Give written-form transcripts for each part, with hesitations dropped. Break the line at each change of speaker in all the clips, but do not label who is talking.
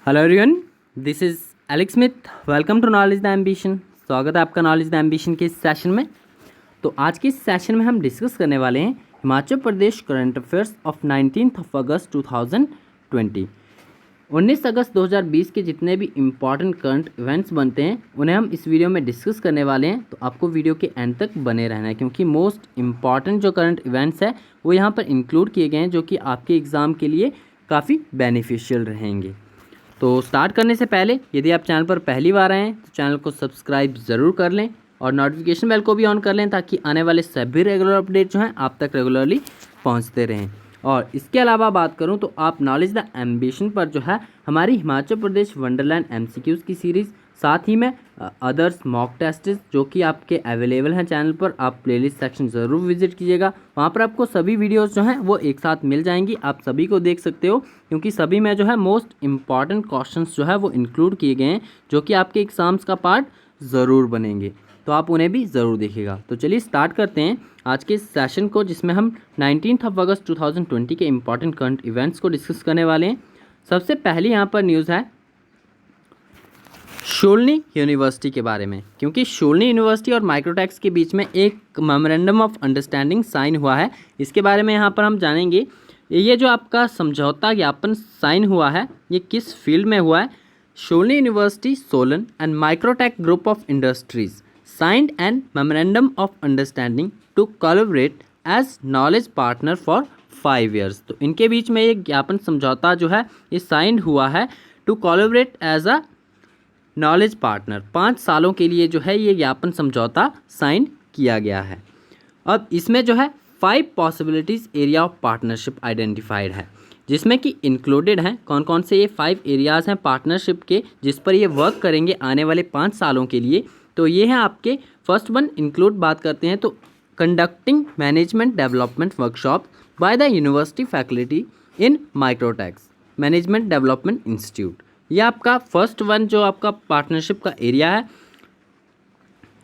Hello everyone, this is Alex Smith. Welcome to knowledge the ambition. स्वागत है आपका knowledge the ambition के इस सेशन में। तो आज के इस सेशन में हम डिस्कस करने वाले हैं Himachal Pradesh current affairs of 19 अगस्त 2020। 19 अगस्त 2020 के जितने भी इम्पॉर्टेंट करंट इवेंट्स बनते हैं उन्हें हम इस वीडियो में डिस्कस करने वाले हैं। तो आपको वीडियो के एंड तक बने रहना है, क्योंकि मोस्ट इम्पॉर्टेंट जो करंट इवेंट्स है वो यहाँ पर इंक्लूड किए गए हैं, जो कि आपके एग्ज़ाम के लिए काफ़ी बेनिफिशियल रहेंगे। तो स्टार्ट करने से पहले यदि आप चैनल पर पहली बार आए हैं तो चैनल को सब्सक्राइब ज़रूर कर लें और नोटिफिकेशन बेल को भी ऑन कर लें, ताकि आने वाले सभी रेगुलर अपडेट जो हैं आप तक रेगुलरली पहुंचते रहें। और इसके अलावा बात करूं तो आप नॉलेज द एम्बिशन पर जो है हमारी हिमाचल प्रदेश वंडरलैंड एमसीक्यूज़ की सीरीज़, साथ ही में अदर्स मॉक टेस्ट्स जो कि आपके अवेलेबल हैं चैनल पर, आप प्लेलिस्ट सेक्शन ज़रूर विजिट कीजिएगा। वहाँ पर आपको सभी वीडियोस जो हैं वो एक साथ मिल जाएंगी, आप सभी को देख सकते हो, क्योंकि सभी में जो है मोस्ट इम्पॉर्टेंट क्वेश्चंस जो है वो इंक्लूड किए गए हैं, जो कि आपके एग्जाम्स का पार्ट ज़रूर बनेंगे। तो आप उन्हें भी ज़रूर देखिएगा। तो चलिए स्टार्ट करते हैं आज के इस सेशन को, जिसमें हम 19 अगस्त 2020 के इम्पॉर्टेंट करंट इवेंट्स को डिस्कस करने वाले हैं। सबसे पहली यहाँ पर न्यूज़ है शोलनी यूनिवर्सिटी के बारे में, क्योंकि शोलनी यूनिवर्सिटी और माइक्रोटेक्स के बीच में एक मेमोरेंडम ऑफ अंडरस्टैंडिंग साइन हुआ है। इसके बारे में यहाँ पर हम जानेंगे। ये जो आपका समझौता ज्ञापन साइन हुआ है ये किस फील्ड में हुआ है। Shoolini university Solan and Microtek group of industries signed and memorandum of understanding to collaborate as knowledge partner for 5 years। तो इनके बीच में एक ज्ञापन समझौता जो है ये साइन हुआ है to collaborate as a knowledge partner. 5 सालों के लिए जो है ये ज्ञापन समझौता साइन किया गया है। अब इसमें जो है 5 possibilities area of partnership identified है, जिसमें कि इंक्लूडेड हैं कौन कौन से ये 5 एरियाज़ हैं पार्टनरशिप के, जिस पर ये वर्क करेंगे आने वाले 5 सालों के लिए। तो ये हैं आपके फर्स्ट वन इंक्लूड बात करते हैं तो conducting management development workshop by the university faculty in Microtek's management development institute. ये आपका फर्स्ट वन जो आपका पार्टनरशिप का एरिया है।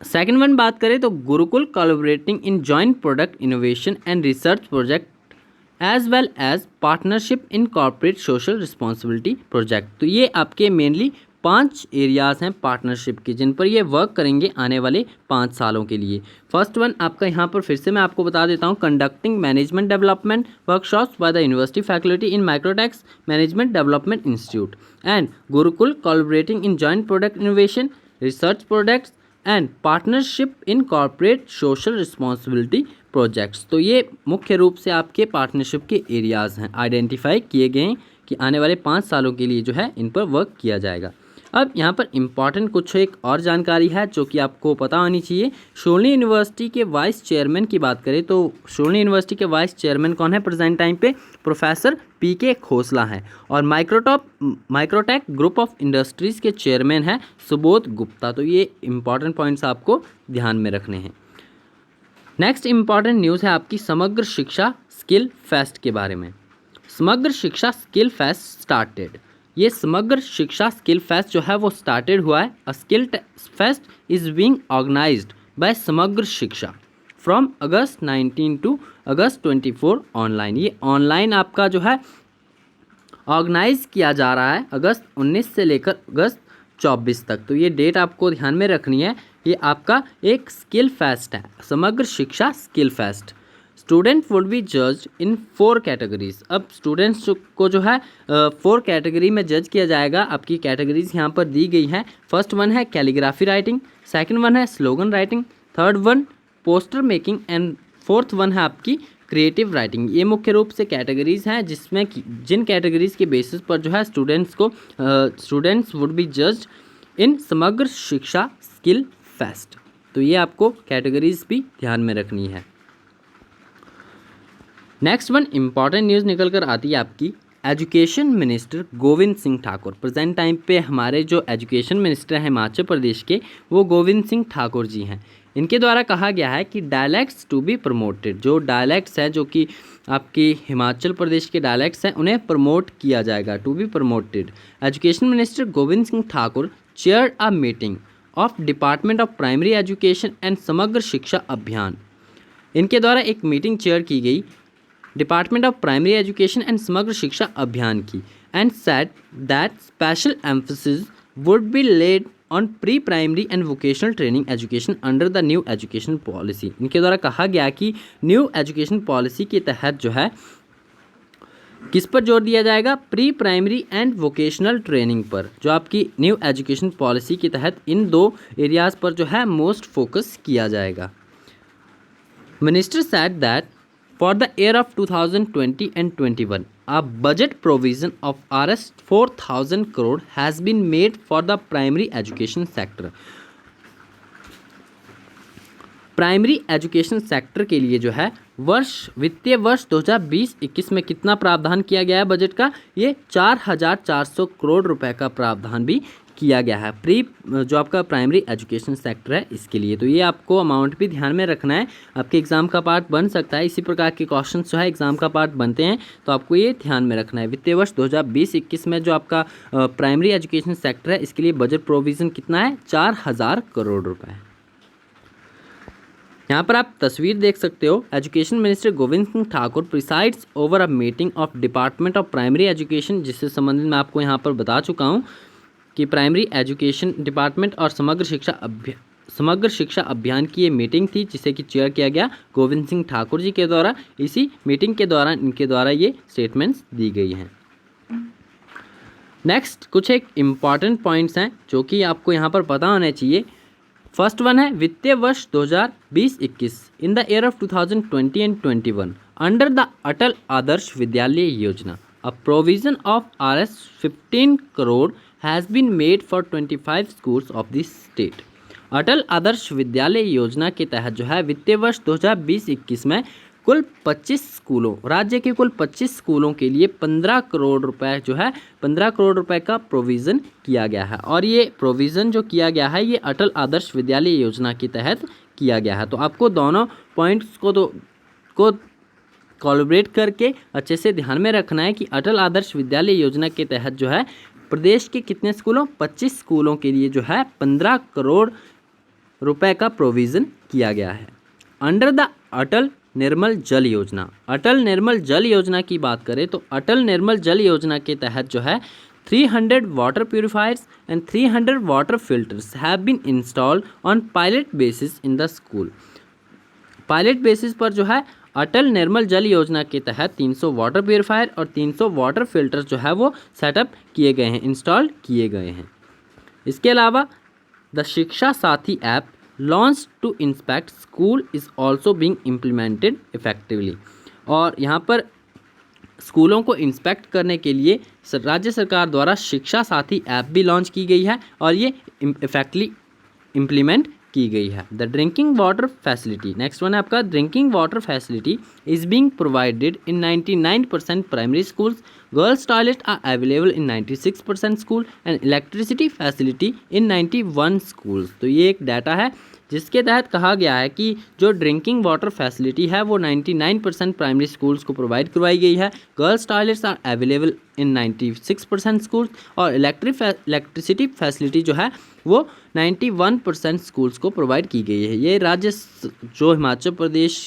सेकंड वन बात करें तो Gurukul collaborating in joint product innovation and research project as well as partnership in corporate social responsibility project. तो ये आपके मेनली 5 एरियाज़ हैं पार्टनरशिप के, जिन पर ये वर्क करेंगे आने वाले 5 सालों के लिए। फर्स्ट वन आपका यहाँ पर फिर से मैं आपको बता देता हूँ, conducting management development workshops by the university faculty in Microtek's management development institute and Gurukul collaborating in joint product innovation research products and partnership in corporate social responsibility projects. तो ये मुख्य रूप से आपके पार्टनरशिप के एरियाज़ हैं, आइडेंटिफाई किए गए हैं कि आने वाले 5 सालों के लिए जो है इन पर वर्क किया जाएगा। अब यहाँ पर इम्पॉर्टेंट कुछ एक और जानकारी है जो कि आपको पता होनी चाहिए। शोलनी यूनिवर्सिटी के वाइस चेयरमैन की बात करें तो शोलनी यूनिवर्सिटी के वाइस चेयरमैन कौन है प्रेजेंट टाइम पे? प्रोफेसर पीके खोसला हैं। और माइक्रोटेक ग्रुप ऑफ इंडस्ट्रीज़ के चेयरमैन हैं सुबोध गुप्ता। तो ये इंपॉर्टेंट पॉइंट्स आपको ध्यान में रखने हैं। नेक्स्ट इंपॉर्टेंट न्यूज़ है आपकी समग्र शिक्षा स्किल फेस्ट के बारे में। समग्र शिक्षा स्किल फेस्ट स्टार्टेड। ये समग्र शिक्षा स्किल फेस्ट जो है वो स्टार्टेड हुआ है। A skill fest is being organised by Samagra Shiksha from August 19 to August 24 online. ये ऑनलाइन आपका जो है ऑर्गेनाइज किया जा रहा है अगस्त 19 से लेकर अगस्त 24 तक। तो ये डेट आपको ध्यान में रखनी है। ये आपका एक स्किल फेस्ट है, समग्र शिक्षा skill fest. Student would be judged in 4 categories. अब स्टूडेंट्स को जो है 4 कैटेगरी में जज किया जाएगा। आपकी कैटेगरीज यहाँ पर दी गई हैं। फर्स्ट वन है कैलीग्राफी राइटिंग, सेकंड वन है slogan writing, third one poster making and fourth one है आपकी क्रिएटिव राइटिंग। ये मुख्य रूप से कैटेगरीज हैं जिसमें जिन कैटेगरीज के बेसिस पर जो है स्टूडेंट्स वुड बी जज्ड इन समग्र शिक्षा स्किल फेस्ट। तो ये आपको कैटेगरीज भी ध्यान में रखनी है। नेक्स्ट वन इम्पॉर्टेंट न्यूज़ निकल कर आती है आपकी education minister Govind Singh Thakur. Present time पे हमारे जो एजुकेशन मिनिस्टर हैं हिमाचल प्रदेश के वो गोविंद सिंह ठाकुर जी हैं। इनके द्वारा कहा गया है कि डायलैक्ट्स टू बी प्रमोटेड। जो डायलैक्ट्स हैं जो कि आपकी हिमाचल प्रदेश के डायलैक्ट्स हैं उन्हें प्रमोट किया जाएगा, to be promoted. Education minister Govind Singh Thakur chaired a meeting of department of primary education and Samagra Shiksha अभियान। इनके द्वारा एक मीटिंग चेयर की गई department of primary education and Samagra Shiksha अभियान की। and said that special emphasis would be laid on pre-primary and vocational training education under the new education policy। इनके द्वारा कहा गया कि न्यू एजुकेशन पॉलिसी के तहत जो है किस पर जोर दिया जाएगा, pre primary and vocational training पर, जो आपकी न्यू एजुकेशन पॉलिसी के तहत इन दो एरियाज़ पर जो है मोस्ट फोकस किया जाएगा। Minister said that for the year of 2020 and 21, a budget provision of Rs 4,000 crore has been made for the primary education sector। Primary education sector के लिए जो है वित्तीय वर्ष 2020-21 में कितना प्रावधान किया गया है बजट का, ये 4,400 करोड़ रुपए का प्रावधान भी किया गया है जो आपका प्राइमरी एजुकेशन सेक्टर है इसके लिए। तो ये आपको अमाउंट भी ध्यान में रखना है, आपके एग्जाम का पार्ट बन सकता है, इसी प्रकार के क्वेश्चन जो है एग्जाम का पार्ट बनते हैं, तो आपको ये ध्यान में रखना है। वित्तीय वर्ष 2020-21 में जो आपका प्राइमरी एजुकेशन सेक्टर है इसके लिए बजट प्रोविज़न कितना है, 4,000 करोड़ रुपये। यहाँ पर आप तस्वीर देख सकते हो। Education minister Govind Singh Thakur presides over a meeting of department of primary education, जिससे संबंधित मैं आपको यहाँ पर बता चुका हूँ कि प्राइमरी एजुकेशन डिपार्टमेंट और समग्र शिक्षा अभियान की ये मीटिंग थी, जिसे कि चेयर किया गया गोविंद सिंह ठाकुर जी के द्वारा। इसी मीटिंग के दौरान इनके द्वारा ये स्टेटमेंट्स दी गई हैं। नेक्स्ट कुछ एक इम्पॉर्टेंट पॉइंट्स हैं जो कि आपको यहाँ पर पता होने चाहिए। फर्स्ट वन है वित्तीय वर्ष 2020-21 in the year of 2020 and 21 under the Atal Adarsh Vidyalaya Yojana a provision of Rs 15 crore has been made for 25 schools of the state. Atal Adarsh Vidyalaya Yojana के तहत जो है वित्तीय वर्ष 2020-21 में कुल 25 स्कूलों, राज्य के कुल 25 स्कूलों के लिए 15 करोड़ रुपए जो है 15 करोड़ रुपए का प्रोविज़न किया गया है। और ये प्रोविज़न जो किया गया है ये अटल आदर्श विद्यालय योजना के तहत किया गया है। तो आपको दोनों पॉइंट्स को कोलैबोरेट करके अच्छे से ध्यान में रखना है कि अटल आदर्श विद्यालय योजना के तहत जो है प्रदेश के कितने स्कूलों, 25 स्कूलों के लिए जो है 15 करोड़ रुपए का प्रोविज़न किया गया है। अंडर द अटल निर्मल जल योजना, अटल निर्मल जल योजना की बात करें तो अटल निर्मल जल योजना के तहत जो है 300 water purifiers and 300 water filters have been installed on pilot basis in the school. Pilot basis पर जो है अटल निर्मल जल योजना के तहत 300 वाटर प्यूरिफायर और 300 वाटर फिल्टर्स जो है वो सेटअप किए गए हैं, इंस्टॉल किए गए हैं। इसके अलावा the Shiksha Saathi app launch to inspect school is also being implemented effectively. और यहाँ पर स्कूलों को इंस्पेक्ट करने के लिए राज्य सरकार द्वारा शिक्षा साथी ऐप भी लॉन्च की गई है और ये इफेक्टली इम्प्लीमेंट की गई है। The drinking water facility, next one है आपका drinking water facility is being provided in 99% primary schools, girls toilet are available in 96% school and electricity facility in 91 schools. तो ये एक डाटा है जिसके तहत कहा गया है कि जो ड्रिंकिंग वाटर फैसिलिटी है वो 99% प्राइमरी स्कूल्स को प्रोवाइड करवाई गई है, girls toilets are available in 96% schools और इलेक्ट्रिसिटी फैसिलिटी जो है वो 91% स्कूल्स को प्रोवाइड की गई है। ये राज्य जो हिमाचल प्रदेश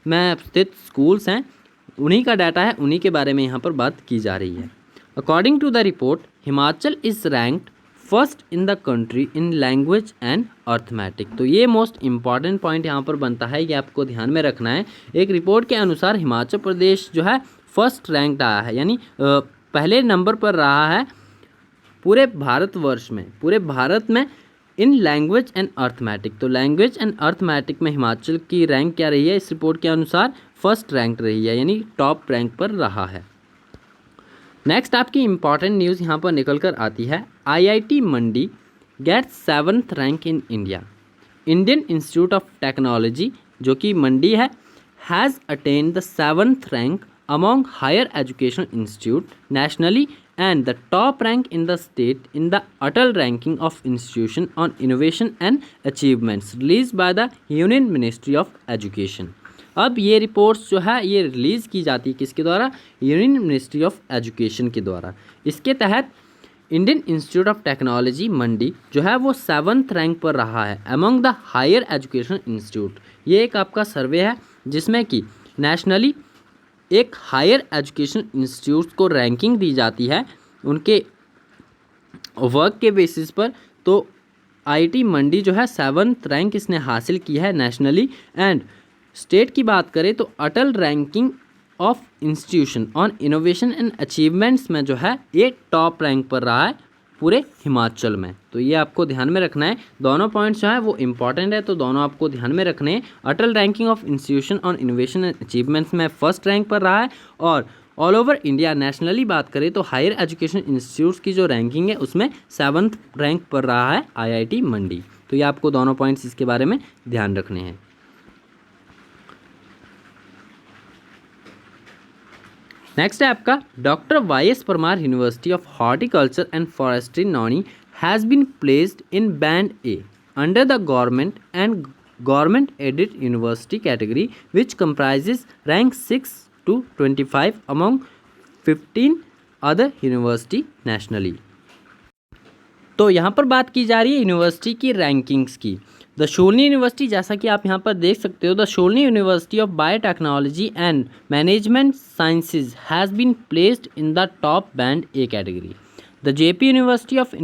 में स्थित स्कूल्स हैं उन्हीं का डाटा है, उन्हीं के बारे में यहाँ पर बात की जा रही है। According to the report Himachal is ranked first in the country in language and arithmetic. तो ये मोस्ट इंपॉर्टेंट पॉइंट यहाँ पर बनता है, ये आपको ध्यान में रखना है। एक रिपोर्ट के अनुसार हिमाचल प्रदेश जो है फर्स्ट रैंक्ड आया है, यानी पहले नंबर पर रहा है पूरे भारतवर्ष में, पूरे भारत में इन लैंग्वेज एंड अर्थमेटिक। तो लैंग्वेज एंड अर्थमेटिक में हिमाचल की रैंक क्या रही है, इस रिपोर्ट के अनुसार फर्स्ट रैंक रही है, यानी टॉप रैंक पर रहा है। नेक्स्ट आपकी इंपॉर्टेंट न्यूज़ यहाँ पर निकल कर आती है। IIT Mandi gets 7th rank in India. Indian institute of Technology जो कि मंडी है has attend the 7th rank among higher education institute nationally and the top rank in the state in the Atal ranking of institution on innovation and achievements released by the Union Ministry of Education। अब ये reports जो है ये release की जाती है किसके द्वारा, यूनियन मिनिस्ट्री ऑफ एजुकेशन के द्वारा। इसके तहत Indian institute of technology Mandi जो है वो 7th रैंक पर रहा है among the higher education institute. ये एक आपका सर्वे है जिसमें कि नेशनली एक हायर एजुकेशन इंस्टीट्यूट को रैंकिंग दी जाती है उनके वर्क के बेसिस पर, तो आईआईटी मंडी जो है 7th रैंक इसने हासिल की है नेशनली। एंड स्टेट की बात करें तो Atal ranking of institution on innovation and achievements में जो है ये टॉप रैंक पर रहा है पूरे हिमाचल में। तो ये आपको ध्यान में रखना है, दोनों पॉइंट्स जो है वो इंपॉर्टेंट है, तो दोनों आपको ध्यान में रखने हैं। Atal ranking of institution on innovation and achievements में फर्स्ट रैंक पर रहा है, और ऑल ओवर इंडिया नेशनली बात करें तो हायर एजुकेशन इंस्टीट्यूट्स की जो रैंकिंग है उसमें 7th रैंक पर रहा है आईआईटी मंडी। तो ये आपको दोनों पॉइंट्स इसके बारे में ध्यान रखने हैं। नेक्स्ट है आपका doctor Y S. Parmar university of horticulture and forestry Nauni has been placed in band A under the government and government aided university category which comprises rank 6 to 25 among 15 other university nationally. तो यहाँ पर बात की जा रही है यूनिवर्सिटी की रैंकिंग्स की। द शोलनी यूनिवर्सिटी, जैसा कि आप यहाँ पर देख सकते हो, the Shoolini university of biotechnology and management sciences has been placed in the top band A category. The JP university of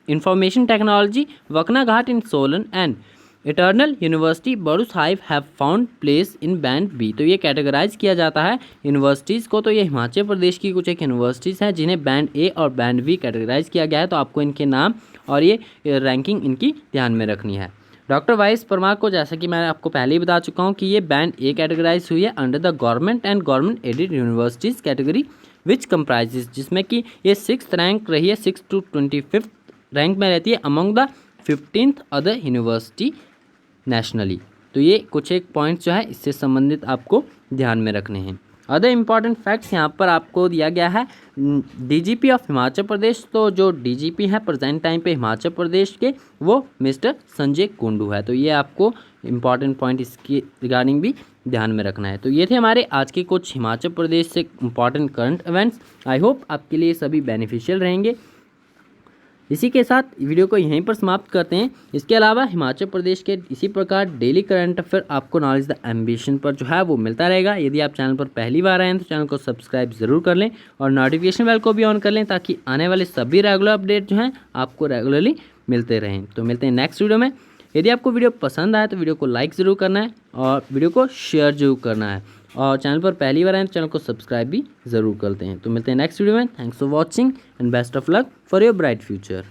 information technology Waknaghat in Solan and Eternal university Baru Sahib have found place in band B. तो ये categorise किया जाता है universities को, तो ये हिमाचल प्रदेश की कुछ एक यूनिवर्सिटीज़ हैं जिन्हें बैंड ए और बैंड बी कैटेगराइज किया गया है। तो आपको इनके नाम और ये रैंकिंग इनकी ध्यान में रखनी है। Doctor Y S. परमार को, जैसा कि मैं आपको पहले ही बता चुका हूँ कि ये बैंड ए कैटेगराइज हुई है under the government and government added universities category which comprises, जिसमें कि ये 6th रैंक रही है, 6 to 25 रैंक में रहती है among the 15th other university nationally. तो ये कुछ एक पॉइंट्स जो है इससे संबंधित आपको ध्यान में रखने हैं। अदर इम्पॉर्टेंट फैक्ट्स यहाँ पर आपको दिया गया है। डीजीपी ऑफ हिमाचल प्रदेश, तो जो डीजीपी हैं प्रेजेंट टाइम पे हिमाचल प्रदेश के, वो मिस्टर संजय कुंडू है। तो ये आपको इम्पॉर्टेंट पॉइंट इसके रिगार्डिंग भी ध्यान में रखना है। तो ये थे हमारे आज के कुछ हिमाचल प्रदेश से important current events. I hope आपके लिए सभी बेनिफिशियल रहेंगे। इसी के साथ वीडियो को यहीं पर समाप्त करते हैं। इसके अलावा हिमाचल प्रदेश के इसी प्रकार डेली करंट अफेयर आपको नॉलेज द एम्बिशन पर जो है वो मिलता रहेगा। यदि आप चैनल पर पहली बार आए हैं तो चैनल को सब्सक्राइब ज़रूर कर लें और नोटिफिकेशन बेल को भी ऑन कर लें ताकि आने वाले सभी रेगुलर अपडेट जो हैं आपको रेगुलरली मिलते रहें। तो मिलते हैं नेक्स्ट वीडियो में। यदि आपको वीडियो पसंद आए तो वीडियो को लाइक ज़रूर करना है और वीडियो को शेयर जरूर करना है, और चैनल पर पहली बार आए तो चैनल को सब्सक्राइब भी ज़रूर करते हैं। तो मिलते हैं नेक्स्ट वीडियो में। Thanks for watching and best of luck for your bright future.